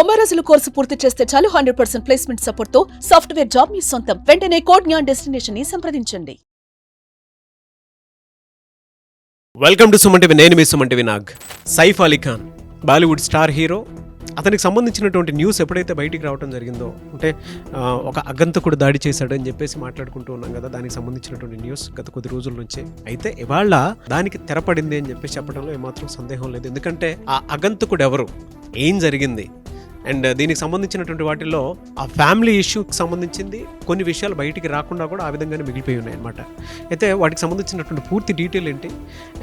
90 రోజుల కోర్సు పూర్తి చేస్తే చాలు 100% ప్లేస్మెంట్ సపోర్ట్ తో సాఫ్ట్వేర్ జాబ్ మీ సొంతం. వెంటనే కోడ్ జ్ఞాన్ డెస్టినేషన్ ని సంప్రదించండి. Welcome to Suman TV. నేను మీ Suman TV Nag. Saif Ali Khan Bollywood star hero. అతనికి సంబంధించినటువంటి న్యూస్ ఎప్పుడైతే బయటికి రావడం జరిగిందో, అంటే ఒక అగంతకుడు దాడి చేశాడు అని చెప్పేసి మాట్లాడుకుంటూ ఉన్నాం కదా, దానికి సంబంధించినటువంటి న్యూస్ గత కొద్ది రోజుల నుంచే. అయితే ఇవాళ దానికి తెరపడింది అని చెప్పేసి చెప్పడంలో ఏమాత్రం సందేహం లేదు. ఎందుకంటే ఆ అగంతకుడు ఎవరు, ఏం జరిగింది, అండ్ దీనికి సంబంధించినటువంటి వాటిల్లో ఆ ఫ్యామిలీ ఇష్యూకి సంబంధించింది కొన్ని విషయాలు బయటికి రాకుండా కూడా ఆ విధంగానే మిగిలిపోయి ఉన్నాయి అనమాట. అయితే వాటికి సంబంధించినటువంటి పూర్తి డీటెయిల్ ఏంటి,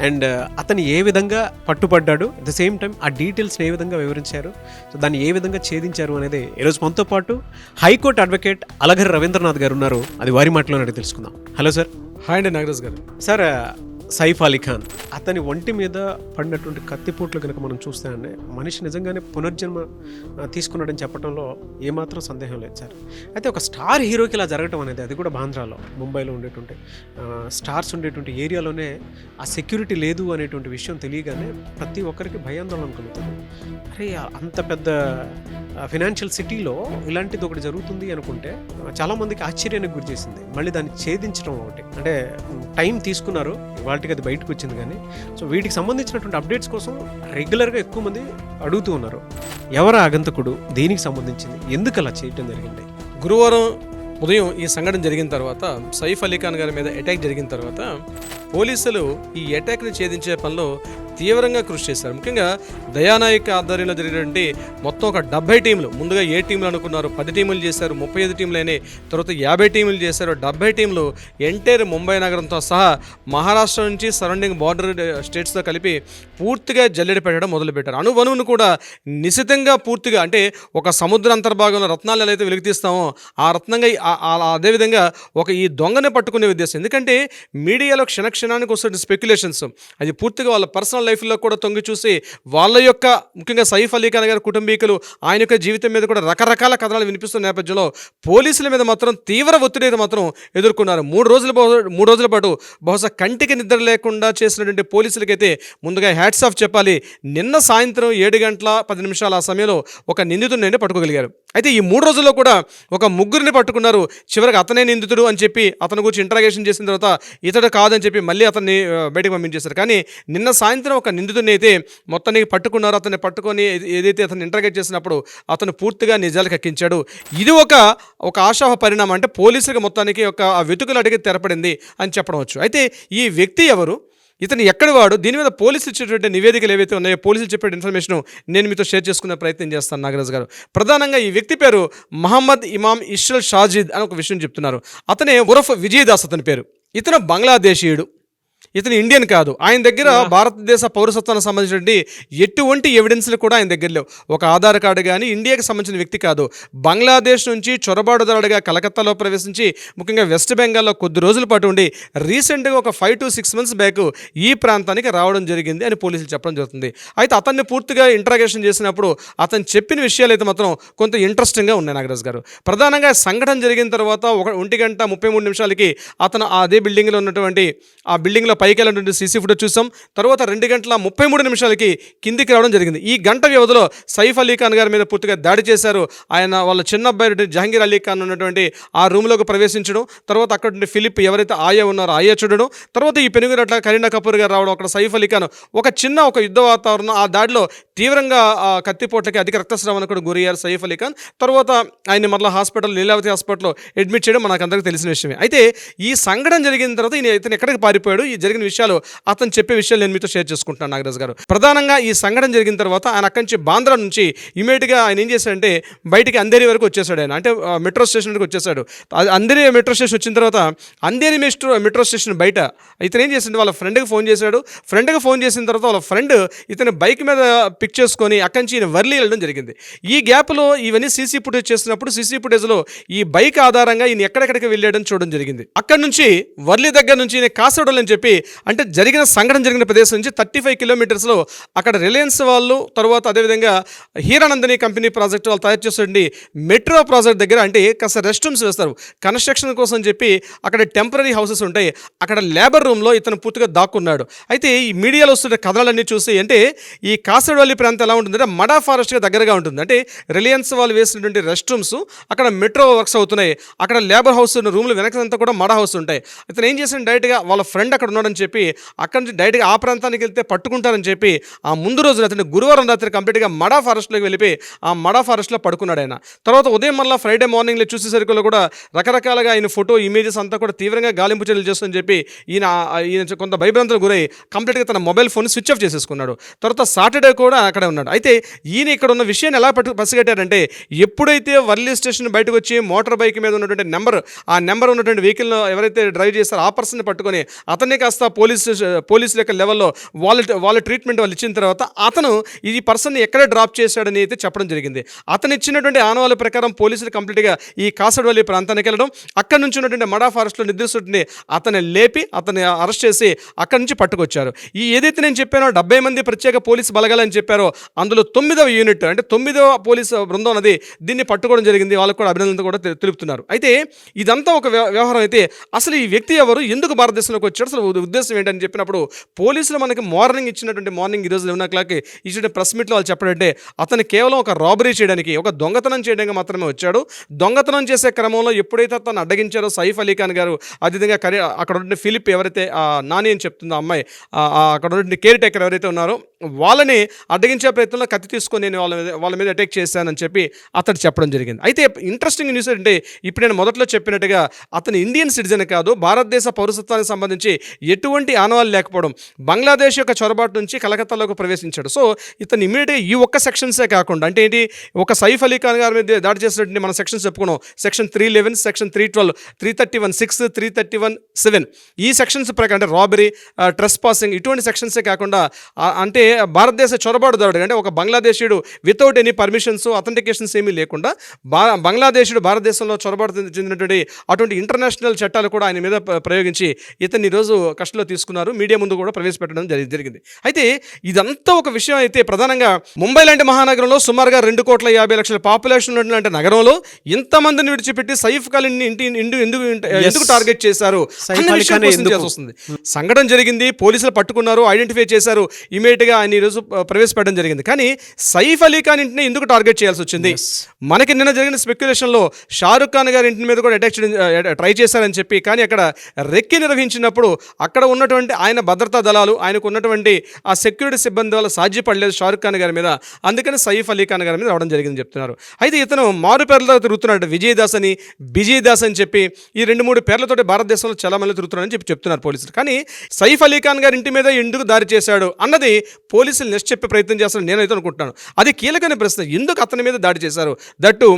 అండ్ అతను ఏ విధంగా పట్టుబడ్డాడు, అట్ ద సేమ్ టైం ఆ డీటెయిల్స్ని ఏ విధంగా వివరించారు, సో దాన్ని ఏ విధంగా ఛేదించారు అనేది ఈరోజు మనతో పాటు హైకోర్టు అడ్వకేట్ అలగర్ రవీంద్రనాథ్ గారు ఉన్నారు. అది వారి మాటలోనే తెలుసుకుందాం. Hello sir. హాయ్ అండి నాగరాజ్ గారు. సార్, సైఫ్ అలీ ఖాన్ అతని ఒంటి మీద పడినటువంటి కత్తిపోట్లు కనుక మనం చూస్తానంటే మనిషి నిజంగానే పునర్జన్మ తీసుకున్నాడని చెప్పడంలో ఏమాత్రం సందేహం లేదు సార్. అయితే ఒక స్టార్ హీరోకి ఇలా జరగటం అనేది, అది కూడా బాంద్రాలో, ముంబైలో ఉండేటువంటి స్టార్స్ ఉండేటువంటి ఏరియాలోనే ఆ సెక్యూరిటీ లేదు అనేటువంటి విషయం తెలియగానే ప్రతి ఒక్కరికి భయాందోళన కలుగుతుంది. అరే, అంత పెద్ద ఫినాన్షియల్ సిటీలో ఇలాంటిది ఒకటి జరుగుతుంది అనుకుంటే చాలామందికి ఆశ్చర్యానికి గురి చేసింది. మళ్ళీ దాన్ని ఛేదించడం ఒకటి, అంటే టైం తీసుకున్నారు, వాటికి అది బయటకు వచ్చింది. కానీ సో వీటికి సంబంధించినటువంటి అప్డేట్స్ కోసం రెగ్యులర్గా ఎక్కువ మంది అడుగుతూ ఉన్నారు. ఎవరు ఆగంతకుడు, దేనికి సంబంధించింది, ఎందుకు అలా చేయటం జరిగింది? గురువారం ఉదయం ఈ సంఘటన జరిగిన తర్వాత, సైఫ్ అలీ ఖాన్ గారి మీద అటాక్ జరిగిన తర్వాత పోలీసులు ఈ అటాక్ని ఛేదించే పనిలో తీవ్రంగా కృషి చేశారు. ముఖ్యంగా దయానాయక్ ఆధ్వర్యంలో జరిగినటువంటి మొత్తం ఒక 70 టీంలు, ముందుగా 7 టీంలు అనుకున్నారు, 10 టీములు చేశారు, 35 టీంలు అయినాయి, తర్వాత 50 టీములు చేశారు. 70 టీంలు ఎంటైర్ ముంబై నగరంతో సహా మహారాష్ట్ర నుంచి సరౌండింగ్ బార్డర్ స్టేట్స్తో కలిపి పూర్తిగా జల్లెడ పెట్టడం మొదలుపెట్టారు. అణువణువును కూడా నిశితంగా పూర్తిగా, అంటే ఒక సముద్ర అంతర్భాగంలో రత్నాలు ఎలా అయితే వెలికితీస్తామో ఆ రత్నంగా అదేవిధంగా ఒక ఈ దొంగనే పట్టుకునే ఉద్దేశం. ఎందుకంటే మీడియాలో క్షణక్షణానికి వస్తున్న స్పెక్యులేషన్స్ అది పూర్తిగా వాళ్ళ పర్సనల్ లైఫ్లో కూడా తొంగి చూసి వాళ్ళ యొక్క, ముఖ్యంగా సైఫ్ అలీ ఖాన్ గారి కుటుంబీకులు ఆయన యొక్క జీవితం మీద కూడా రకరకాల కథనాలు వినిపిస్తున్న నేపథ్యంలో పోలీసుల మీద మాత్రం తీవ్ర ఒత్తిడి అయితే మాత్రం ఎదుర్కొన్నారు. 3 రోజుల పాటు బహుశా కంటికి నిద్ర లేకుండా చేసినటువంటి పోలీసులకైతే ముందుగా హ్యాట్స్ ఆఫ్ చెప్పాలి. నిన్న సాయంత్రం 7:10 ఆ సమయంలో ఒక నిందితుడిని పట్టుకోగలిగారు. అయితే ఈ 3 రోజుల్లో కూడా ఒక ముగ్గురిని పట్టుకున్నారు. చివరికి అతనే నిందితుడు అని చెప్పి అతని గురించి ఇంట్రాగేషన్ చేసిన తర్వాత ఇతడు కాదని చెప్పి మళ్ళీ అతన్ని బయటకు పంపించేశారు. కానీ నిన్న సాయంత్రం ఒక నిందితుడిని అయితే మొత్తానికి పట్టుకున్నారు. అతన్ని పట్టుకొని ఏదైతే అతను ఇంట్రాగేట్ చేసినప్పుడు అతను పూర్తిగా నిజాలకు ఎక్కించాడు. ఇది ఒక ఆశాహ పరిణామం. అంటే పోలీసులకు మొత్తానికి ఒక వెతుకులు అడిగి తెరపడింది అని చెప్పవచ్చు. అయితే ఈ వ్యక్తి ఎవరు, ఇతను ఎక్కడి వాడు, దీని మీద పోలీసులు ఇచ్చేటువంటి నివేదికలు ఏవైతే ఉన్నాయో, పోలీసులు చెప్పే ఇన్ఫర్మేషన్ నేను మీతో షేర్ చేసుకునే ప్రయత్నం చేస్తాను నాగరాజ్ గారు. ప్రధానంగా ఈ వ్యక్తి పేరు మహమ్మద్ ఇమామ్ ఇష్రల్ షాజిద్ అని ఒక విషయం చెప్తున్నారు. అతనే ఉరఫ్ విజయదాస్ అతని పేరు. ఇతను బంగ్లాదేశీయుడు, ఇతను ఇండియన్ కాదు. ఆయన దగ్గర భారతదేశ పౌరసత్వానికి సంబంధించినటువంటి ఎటువంటి ఎవిడెన్స్లు కూడా ఆయన దగ్గర లేవు. ఒక ఆధార్ కార్డు కానీ, ఇండియాకి సంబంధించిన వ్యక్తి కాదు. బంగ్లాదేశ్ నుంచి చొరబాటుదారుడిగా కలకత్తాలో ప్రవేశించి ముఖ్యంగా వెస్ట్ బెంగాల్లో కొద్ది రోజుల పాటు ఉండి రీసెంట్గా ఒక 5 to 6 months బ్యాక్ ఈ ప్రాంతానికి రావడం జరిగింది అని పోలీసులు చెప్పడం జరుగుతుంది. అయితే అతన్ని పూర్తిగా ఇంట్రాగేషన్ చేసినప్పుడు అతను చెప్పిన విషయాలు అయితే మాత్రం కొంత ఇంట్రెస్టింగ్గా ఉన్నాయి నాగరాజ్ గారు. ప్రధానంగా సంఘటన జరిగిన తర్వాత 1:33 అతను అదే బిల్డింగ్లో ఉన్నటువంటి ఆ బిల్డింగ్లో పైకి వెళ్ళినటువంటి సీసీ ఫుటేజ్ చూసాం. తర్వాత 2:33 కిందికి రావడం జరిగింది. ఈ గంట వ్యవధిలో సైఫ్ అలీ ఖాన్ గారి మీద పూర్తిగా దాడి చేశారు. ఆయన వాళ్ళ చిన్న అబ్బాయి జహంగీర్ అలీ ఖాన్ ఉన్నటువంటి ఆ రూమ్లోకి ప్రవేశించడం, తర్వాత అక్కడ నుండి ఫిలిప్ ఎవరైతే ఆయా ఉన్నారో ఆయా చూడడం, తర్వాత ఈ పెనుగురట్ల కరీనా కపూర్ గారు రావడం, అక్కడ సైఫ్ అలీ ఖాన్ ఒక యుద్ధ వాతావరణం, ఆ దాడిలో తీవ్రంగా కత్తిపోట్లకి అధిక రక్తస్రావానికి కూడా గురయ్యారు సైఫ్ అలీ ఖాన్. తర్వాత ఆయన మళ్ళీ లీలావతి హాస్పిటల్లో అడ్మిట్ చేయడం మనకు అందరికీ తెలిసిన విషయమే. అయితే ఈ సంఘటన జరిగిన తర్వాత ఇతను ఎక్కడికి పారిపోయాడు, ఈ జరిగిన విషయాలు అతను చెప్పే విషయాలు నేను మీతో షేర్ చేసుకుంటున్నాను నాగరాజ్ గారు. ప్రధానంగా ఈ సంఘటన జరిగిన తర్వాత ఆయన అక్కడి నుంచి బాంద్రా నుంచి ఇమీడియట్గా ఆయన ఏం చేశాడంటే బయటికి అంధేరి వరకు వచ్చేసాడు. ఆయన అంటే మెట్రో స్టేషన్ వరకు వచ్చేసాడు. అంధేరి మెట్రో స్టేషన్ వచ్చిన తర్వాత అంధేరి మెట్రో స్టేషన్ బయట ఇతను ఏం చేశాడు, వాళ్ళ ఫ్రెండ్కి ఫోన్ చేశాడు. ఫ్రెండ్కి ఫోన్ చేసిన తర్వాత వాళ్ళ ఫ్రెండ్ ఇతను బైక్ మీద పిక్ చేసుకొని అక్కడి నుంచి ఈయన వర్లీ వెళ్ళడం జరిగింది. ఈ గ్యాప్లో ఇవన్నీ సీసీ ఫుటేజ్ చేస్తున్నప్పుడు సీసీ ఫుటేజ్లో ఈ బైక్ ఆధారంగా ఈయన ఎక్కడెక్కడికి వెళ్ళాడని చూడడం జరిగింది. అక్కడి నుంచి వర్లీ దగ్గర నుంచి ఈయన కాసోడల్ అని చెప్పి చెప్పి అంటే సంఘటన జరిగిన ప్రదేశం నుంచి 35 కిలోమీటర్స్లో అక్కడ రిలయన్స్ వాళ్ళు, తర్వాత అదేవిధంగా హీరానందని కంపెనీ ప్రాజెక్ట్ వాళ్ళు తయారు చేసేటువంటి మెట్రో ప్రాజెక్ట్ దగ్గర అంటే కాస్త రెస్ట్ రూమ్స్ వేస్తారు కన్స్ట్రక్షన్ కోసం చెప్పి. అక్కడ టెంపరీ హౌసెస్ ఉంటాయి. అక్కడ లేబర్ రూమ్లో ఇతను పూర్తిగా దాక్కున్నాడు. అయితే ఈ మీడియాలో వస్తున్న కథనాలన్నీ చూసి అంటే ఈ కాసరవల్లి ప్రాంతం ఎలా ఉంటుందంటే మడా ఫారెస్ట్గా దగ్గరగా ఉంటుంది. అంటే రిలయన్స్ వాళ్ళు వేసినటువంటి రెస్ట్ రూమ్స్ అక్కడ మెట్రో వర్క్స్ అవుతున్నాయి. అక్కడ లేబర్ హౌస్ రూమ్లు వెనకంతా కూడా మడా హౌస్ ఉంటాయి. ఇతను ఏం చేసిన డైరెక్ట్గా వాళ్ళ ఫ్రెండ్ అక్కడ ఉన్నాడని చెప్పి అక్కడ నుంచి డైరెక్ట్గా ఆ ప్రాంతానికి వెళ్తే పట్టుకుంటారని చెప్పి ఆ ముందు రోజు రాత్రి గురువారం రాత్రి కంప్లీట్గా మడా ఫారెస్ట్లోకి వెళ్ళిపోయి ఆ మడా ఫారెస్ట్లో పడుకున్నాడు ఆయన. తర్వాత ఉదయం మళ్ళీ ఫ్రైడే మార్నింగ్లో చూసేసరికి కూడా రకరకాలుగా ఆయన ఫోటో ఇమేజెస్ అంతా కూడా తీవ్రంగా గాలింపు చర్యలు చేస్తుందని చెప్పి ఈయన కొంత భయభ్రాంతులకు గురై కంప్లీట్గా తన మొబైల్ ఫోన్ స్విచ్ ఆఫ్ చేసేసుకున్నాడు. తర్వాత సాటర్డే కూడా అక్కడే ఉన్నాడు. అయితే ఈయన ఇక్కడ ఉన్న విషయాన్ని ఎలా పసిగట్టారంటే ఎప్పుడైతే వర్లీ స్టేషన్ బయటకు వచ్చి మోటార్ బైక్ మీద ఉన్నటువంటి ఆ నెంబర్ ఉన్నటువంటి వెహికల్ను ఎవరైతే డ్రైవ్ చేస్తారో ఆ పర్సన్ని పట్టుకొని అతన్ని కాస్త పోలీసుల యొక్క లెవెల్లో వాళ్ళ ట్రీట్మెంట్ వాళ్ళు ఇచ్చిన తర్వాత అతను ఈ పర్సన్ని ఎక్కడ డ్రాప్ చేశాడని అయితే చెప్పడం జరిగింది. అతను ఇచ్చినటువంటి ఆనవాళ్ళ ప్రకారం పోలీసులు కంప్లీట్గా ఈ కాసరవల్లి ప్రాంతానికి వెళ్ళడం, అక్కడ నుంచి ఉన్నటువంటి మడా ఫారెస్ట్లో నిర్దిష్టుంటే అతన్ని లేపి అతన్ని అరెస్ట్ చేసి అక్కడి నుంచి పట్టుకొచ్చారు. ఈ ఏదైతే నేను చెప్పానో 70 మంది ప్రత్యేక పోలీసు బలగాలని చెప్పారో అందులో 9వ యూనిట్ అంటే 9వ పోలీసు బృందం అనేది దీన్ని పట్టుకోవడం జరిగింది. వాళ్ళకు కూడా అభినందనలు కూడా తెలుపుతున్నారు. అయితే ఇదంతా ఒక వ్యవహారం అయితే అసలు ఈ వ్యక్తి ఎవరు, ఎందుకు భారతదేశంలోకి వచ్చాడు, అసలు ఉద్దేశం ఏంటని చెప్పినప్పుడు పోలీసులు మనకి మార్నింగ్ ఈరోజు 11 o'clock ఇచ్చిన ప్రెస్ మీట్లో వాళ్ళు చెప్పడంటే అతను కేవలం ఒక రాబరీ చేయడానికి, ఒక దొంగతనం చేయడానికి మాత్రమే వచ్చాడు. దొంగతనం చేసే క్రమంలో ఎప్పుడైతే తను అడ్డగించారో సైఫ్ అలీ ఖాన్ గారు, అదేవిధంగా అక్కడ ఉన్న ఫిలిప్ ఎవరైతే నాని అని చెప్తుందో అమ్మాయి, అక్కడ ఉన్న కేర్ టేకర్ ఎవరైతే ఉన్నారో వాళ్ళని అడ్డగించే ప్రయత్నంలో కత్తి తీసుకొని నేను వాళ్ళ మీద అటాక్ చేశానని చెప్పి అతడు చెప్పడం జరిగింది. అయితే ఇంట్రెస్టింగ్ న్యూస్ అంటే ఇప్పుడు నేను మొదట్లో చెప్పినట్టుగా అతను ఇండియన్ సిటిజన్ కాదు, భారతదేశ పౌరసత్వానికి సంబంధించి ఎటువంటి ఆనవాళ్ళు లేకపోవడం, బంగ్లాదేశ్ యొక్క చొరబాటు నుంచి కలకత్తాలోకి ప్రవేశించాడు. సో ఇతను ఇమీడియట్గా ఈ ఒక్క సెక్షన్సే కాకుండా అంటే ఏంటి, ఒక సైఫ్ అలీ ఖాన్ గారి మీద దాడి చేసినటువంటి మన సెక్షన్స్ చెప్పుకున్నాం. సెక్షన్ 311, సెక్షన్ 312, 331(6), 331(7) ఈ సెక్షన్స్ ప్రకారం అంటే రాబరీ, ట్రెస్ పాసింగ్ ఇటువంటి సెక్షన్సే కాకుండా అంటే భారతదేశ చొరబాటుదారుడు అంటే ఒక బంగ్లాదేశీయుడు వితౌట్ ఎనీ పర్మిషన్స్, అథెంటికేషన్స్ ఏమీ లేకుండా బంగ్లాదేశీయుడు భారతదేశంలో చొరబాటు చెందినటువంటి అటువంటి ఇంటర్నేషనల్ చట్టాలు కూడా ఆయన మీద ప్రయోగించి ఇతన్ని ఈరోజు కస్టడీలో తీసుకున్నారు. మీడియా ముందు కూడా ప్రవేశపెట్టడం జరిగింది. అయితే ఇదంతా ఒక విషయం అయితే ప్రధానంగా ముంబై లాంటి మహానగరంలో సుమారుగా 2,50,00,000 పాపులేషన్ ఉన్నటువంటి నగరంలో ఇంతమందిని విడిచిపెట్టి సైఫ్ అలీని ఎందుకు టార్గెట్ చేశారు వస్తుంది. సంఘటన జరిగింది, పోలీసులు పట్టుకున్నారు, ఐడెంటిఫై చేశారు, ఇమీడియట్ గా ఆయన ఈరోజు ప్రవేశపెట్టడం జరిగింది. కానీ సైఫ్ అలీ ఖాన్ ఇంటిని ఎందుకు టార్గెట్ చేయాల్సి వచ్చింది? మనకి నిన్న జరిగిన స్పెక్యులేషన్లో షారుఖ్ ఖాన్ గారి ఇంటి మీద కూడా అటాక్ ట్రై చేశారని చెప్పి, కానీ అక్కడ రెక్కి నిర్వహించినప్పుడు అక్కడ ఉన్నటువంటి ఆయన భద్రతా దళాలు, ఆయనకు ఉన్నటువంటి ఆ సెక్యూరిటీ సిబ్బంది వల్ల సాధ్యపడలేదు షారుఖ్ ఖాన్ గారి మీద, అందుకని సైఫ్ అలీ ఖాన్ గారి మీద రావడం జరిగిందని చెప్తున్నారు. అయితే ఇతను మారు పేర్లతో తిరుగుతున్నాడు, విజయ్ దాస్ అని, బిజయ్ దాస్ అని చెప్పి ఈ 2-3 పేర్లతోటి భారతదేశంలో చాలా మంది తిరుగుతున్నారని చెప్తున్నారు పోలీసులు. కానీ సైఫ్ అలీ ఖాన్ గారి ఇంటి మీద ఎందుకు దాడి చేశాడు అన్నది పోలీసులు నెక్స్ట్ చెప్పే ప్రయత్నం చేస్తారని నేనైతే అనుకుంటున్నాను. అది కీలకమైన ప్రశ్న. ఎందుకు అతని మీద దాడి చేశారు? దట్టు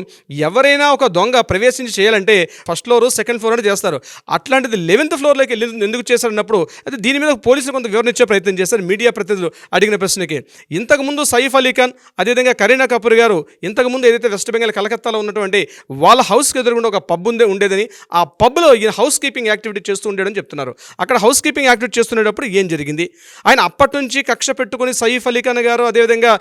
ఎవరైనా ఒక దొంగ ప్రవేశించి చేయాలంటే ఫస్ట్ ఫ్లోర్, సెకండ్ ఫ్లోర్ అని చేస్తారు. అట్లాంటిది 11th ఫ్లోర్లోకి వెళ్ళి ఎందుకు చేశారన్నప్పుడు అయితే దీని మీద పోలీసులు కొంత వివరణ ఇచ్చే ప్రయత్నం చేశారు మీడియా ప్రతినిధులు అడిగిన ప్రశ్నకి. ఇంతకుముందు సైఫ్ అలీ ఖాన్, అదేవిధంగా కరీనా కపూర్ గారు ఇంతకుముందు ఏదైతే వెస్ట్ బెంగాల్ కలకత్తాలో ఉన్నటువంటి వాళ్ళ హౌస్కి ఎదురుగుండా ఒక పబ్ ఉండేదని, ఆ పబ్లో ఈయన హౌస్ కీపింగ్ యాక్టివిటీ చేస్తూ ఉండేదని చెప్తున్నారు. అక్కడ హౌస్ కీపింగ్ యాక్టివిటీ చేస్తున్నప్పుడు ఏం జరిగింది? ఆయన అప్పటి నుంచి కక్ష పెట్టుకుని సైఫ్ అలీ ఖాన్ గారు, అదేవిధంగా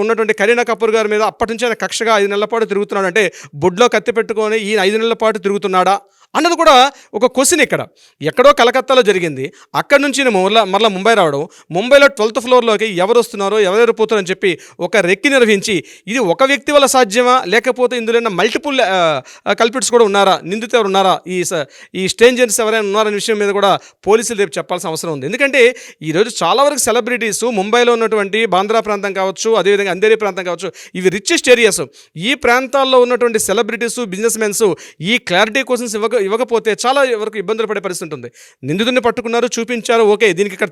ఉన్నటువంటి కరీనా కపూర్ గారి మీద అప్పటి నుంచి ఆయన కక్షగా 5 నెలల పాటు తిరుగుతున్నాడు. అంటే బొడ్లో కత్తి పెట్టుకొని ఈయన 5 నెలల పాటు తిరుగుతున్నాడా అన్నది కూడా ఒక క్వశ్చన్. ఇక్కడ ఎక్కడో కలకత్తాలో జరిగింది, అక్కడి నుంచి మరలా ముంబై రావడం, ముంబైలో 12th ఫ్లోర్లోకి ఎవరు వస్తున్నారో ఎవరెవరు పోతున్నారని చెప్పి ఒక రెక్కి నిర్వహించి, ఇది ఒక వ్యక్తి వల్ల సాధ్యమా లేకపోతే ఇందులో మల్టిపుల్ కల్పిట్స్ కూడా ఉన్నారా, నిందితులు ఎవరు ఉన్నారా, ఈ స్ట్రేంజర్స్ ఎవరైనా ఉన్నారనే విషయం మీద కూడా పోలీసులు రేపు చెప్పాల్సిన అవసరం ఉంది. ఎందుకంటే ఈరోజు చాలా వరకు సెలబ్రిటీస్ ముంబైలో ఉన్నటువంటి బాంద్రా ప్రాంతం కావచ్చు, అదేవిధంగా అంధేరి ప్రాంతం కావచ్చు, ఇవి రిచెస్ట్ ఏరియాస్. ఈ ప్రాంతాల్లో ఉన్నటువంటి సెలబ్రిటీస్, బిజినెస్ మెన్స్ ఈ క్లారిటీ క్వశ్చన్స్ ఇవ్వకపోతే చాలా వరకు ఇబ్బందులు పడే పరిస్థితి ఉంటుంది. నిందితుడిని పట్టుకున్నారు, చూపించారు, ఓకే దీనికి ఇక్కడ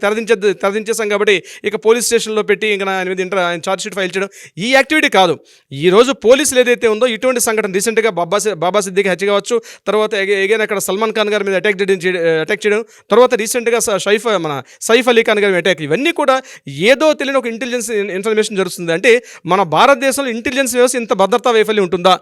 తెరదించేసాం కాబట్టి ఇక పోలీస్ స్టేషన్లో పెట్టి ఇంకా ఆయన మీద ఆయన ఛార్జ్ షీట్ ఫైల్ చేయడం ఈ యాక్టివిటీ కాదు. ఈరోజు పోలీసులు ఏదైతే ఉందో ఇటువంటి సంఘటన రీసెంట్గా బాబా సిద్దికి హత్య కావచ్చు, తర్వాత ఎగైన్ అక్కడ సల్మాన్ ఖాన్ గారి మీద అటాక్ చేయడం, తర్వాత రీసెంట్గా సైఫ్ అలీ ఖాన్ గారి అటాక్, ఇవన్నీ కూడా ఏదో తెలియని ఒక ఇంటెలిజెన్స్ ఇన్ఫర్మేషన్ జరుగుతుంది. అంటే మన భారతదేశంలో ఇంటెలిజెన్స్ వ్యవస్థ ఇంత భద్రతా వైఫల్యం ఉంటుందా?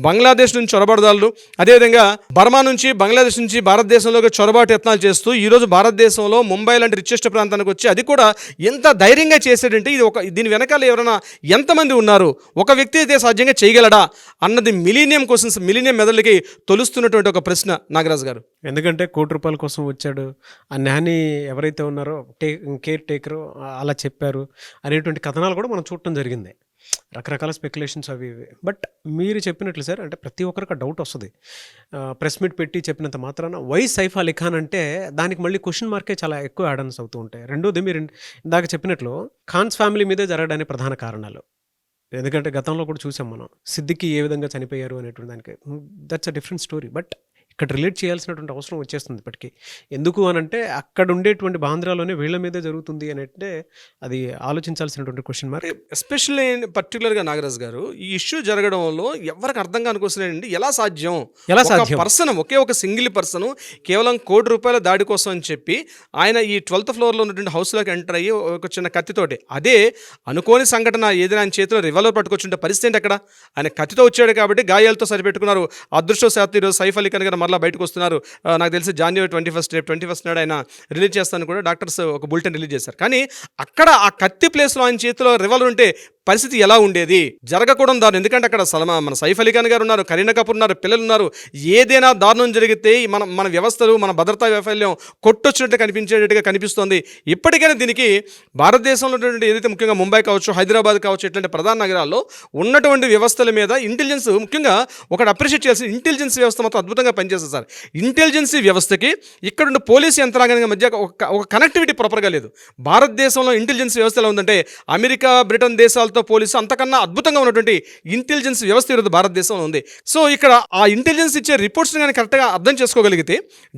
బంగ్లాదేశ్ నుంచి చొరబడదారులు, అదేవిధంగా బర్మా నుంచి నుంచి బంగ్లాదేశ్ నుంచి భారతదేశంలోకి చొరబాటు యత్నాలు చేస్తూ ఈరోజు భారతదేశంలో ముంబై లాంటి రిచెస్ట్ ప్రాంతానికి వచ్చి అది కూడా ఎంత ధైర్యంగా చేసాడంటే దీని వెనకాల ఎవరైనా ఎంతమంది ఉన్నారు, ఒక వ్యక్తి అయితే సాధ్యంగా చేయగలడా అన్నది మిలీనియం మెదళ్ళకి తొలుస్తున్నటువంటి ఒక ప్రశ్న నాగరాజు గారు. ఎందుకంటే ₹1,00,00,000 కోసం వచ్చాడు, ఆ నాని ఎవరైతే ఉన్నారో కేర్ టేకరు అలా చెప్పారు అనేటువంటి కథనాలు కూడా మనం చూడటం జరిగింది. రకరకాల స్పెక్యులేషన్స్ అవి ఇవి. బట్ మీరు చెప్పినట్లు సార్, అంటే ప్రతి ఒక్కరికి డౌట్ వస్తుంది. ప్రెస్ మీట్ పెట్టి చెప్పినంత మాత్రాన వై సైఫ్ అలీ ఖాన్ అంటే దానికి మళ్ళీ క్వశ్చన్ మార్కే చాలా ఎక్కువ యాడన్స్ అవుతూ ఉంటాయి. రెండోది మీరు ఇందాక చెప్పినట్లు ఖాన్స్ ఫ్యామిలీ మీదే జరగడానికి ప్రధాన కారణాలు. ఎందుకంటే గతంలో కూడా చూసాం మనం సిద్దికి ఏ విధంగా చనిపోయారు అనేటువంటి దానికి. That's a different story. But ఇక్కడ రిలేట్ చేయాల్సినటువంటి అవసరం వచ్చేస్తుంది ఇప్పటికీ. ఎందుకు అని అంటే అక్కడ ఉండేటువంటి బాంద్రాలోనే వీళ్ళ మీదే జరుగుతుంది అని అంటే అది ఆలోచించాల్సినటువంటి క్వశ్చన్ మార్క్. ఎస్పెషల్లీ పర్టికులర్గా నాగరాజు గారు, ఈ ఇష్యూ జరగడంలో ఎవరికి అర్థం కానుకోసలేండి ఎలా సాధ్యం పర్సన్, ఒకే ఒక సింగిల్ పర్సన్ కేవలం ₹1,00,00,000 దాడి కోసం అని చెప్పి ఆయన ఈ 12th ఫ్లోర్లో ఉన్నటువంటి హౌస్లోకి ఎంటర్ అయ్యి ఒక చిన్న కత్తితోటి, అదే అనుకోని సంఘటన ఏదైనా ఆయన చేతిలో రివాల్వర్ పట్టుకొచ్చుంటే పరిస్థితి ఏంటి అక్కడ? ఆయన కత్తితో వచ్చాడు కాబట్టి గాయాలతో సరిపెట్టుకున్నారు. అదృష్టవశాత్తు ఈరోజు సైఫ్ అలీ ఖాన్ గారు మరలా బయటకు వస్తున్నారు. నాకు తెలిసి January 21 నాడు ఆయన రిలీజ్ చేస్తాను కూడా డాక్టర్స్ ఒక బులెటిన్ రిలీజ్ చేశారు. కానీ అక్కడ ఆ కత్తి ప్లేస్లో ఆయన చేతిలో రివాల్వర్ ఉంటే పరిస్థితి ఎలా ఉండేది? జరగకూడదు దారుణం. ఎందుకంటే అక్కడ మన సైఫ్ అలీ ఖాన్ గారు ఉన్నారు, కరీనా కపూర్ ఉన్నారు, పిల్లలు ఉన్నారు. ఏదైనా దారుణం జరిగితే మన వ్యవస్థలు, మన భద్రతా వైఫల్యం కొట్టొచ్చినట్టు కనిపించేటట్టుగా కనిపిస్తోంది. ఇప్పటికైనా దీనికి భారతదేశంలో ఉన్నటువంటి ఏదైతే ముఖ్యంగా ముంబై కావచ్చు, హైదరాబాద్ కావచ్చు, ఇట్లాంటి ప్రధాన నగరాల్లో ఉన్నటువంటి వ్యవస్థల మీద ఇంటెలిజెన్స్, ముఖ్యంగా ఒకటి అప్రిషియేట్ చేయాల్సిన ఇంటెలిజెన్స్ వ్యవస్థ మాత్రం అద్భుతంగా పనిచేస్తుంది సార్. ఇంటెలిజెన్సీ వ్యవస్థకి ఇక్కడ ఉన్న పోలీసు యంత్రాంగానికి మధ్య ఒక కనెక్టివిటీ ప్రాపర్గా లేదు. భారతదేశంలో ఇంటెలిజెన్స్ వ్యవస్థ ఎలా ఉందంటే అమెరికా, బ్రిటన్ దేశాలతో పోలీసు అంతకన్నా అద్భుతంగా ఉన్నటువంటి ఇంటెలిజెన్స్ వ్యవస్థ ఈరోజు భారతదేశంలో ఉంది. సో ఇక్కడ ఆ ఇంటెలిజెన్స్ ఇచ్చే రిపోర్ట్స్ని కానీ కరెక్ట్గా అర్థం చేసుకోగలిగితే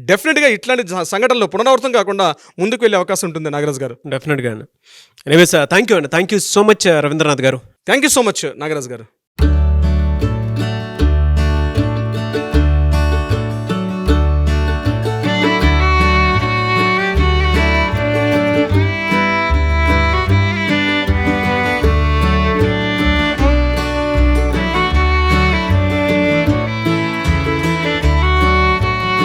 డెఫినెట్గా ఇట్లాంటి సంఘటనలు పునరావృతం కాకుండా ముందుకు వెళ్ళే అవకాశం ఉంటుంది నాగరాజు గారు. డెఫినెట్గా. Anyways thank you so much Ravindranath garu. Thank you so much Nagaraju గారు.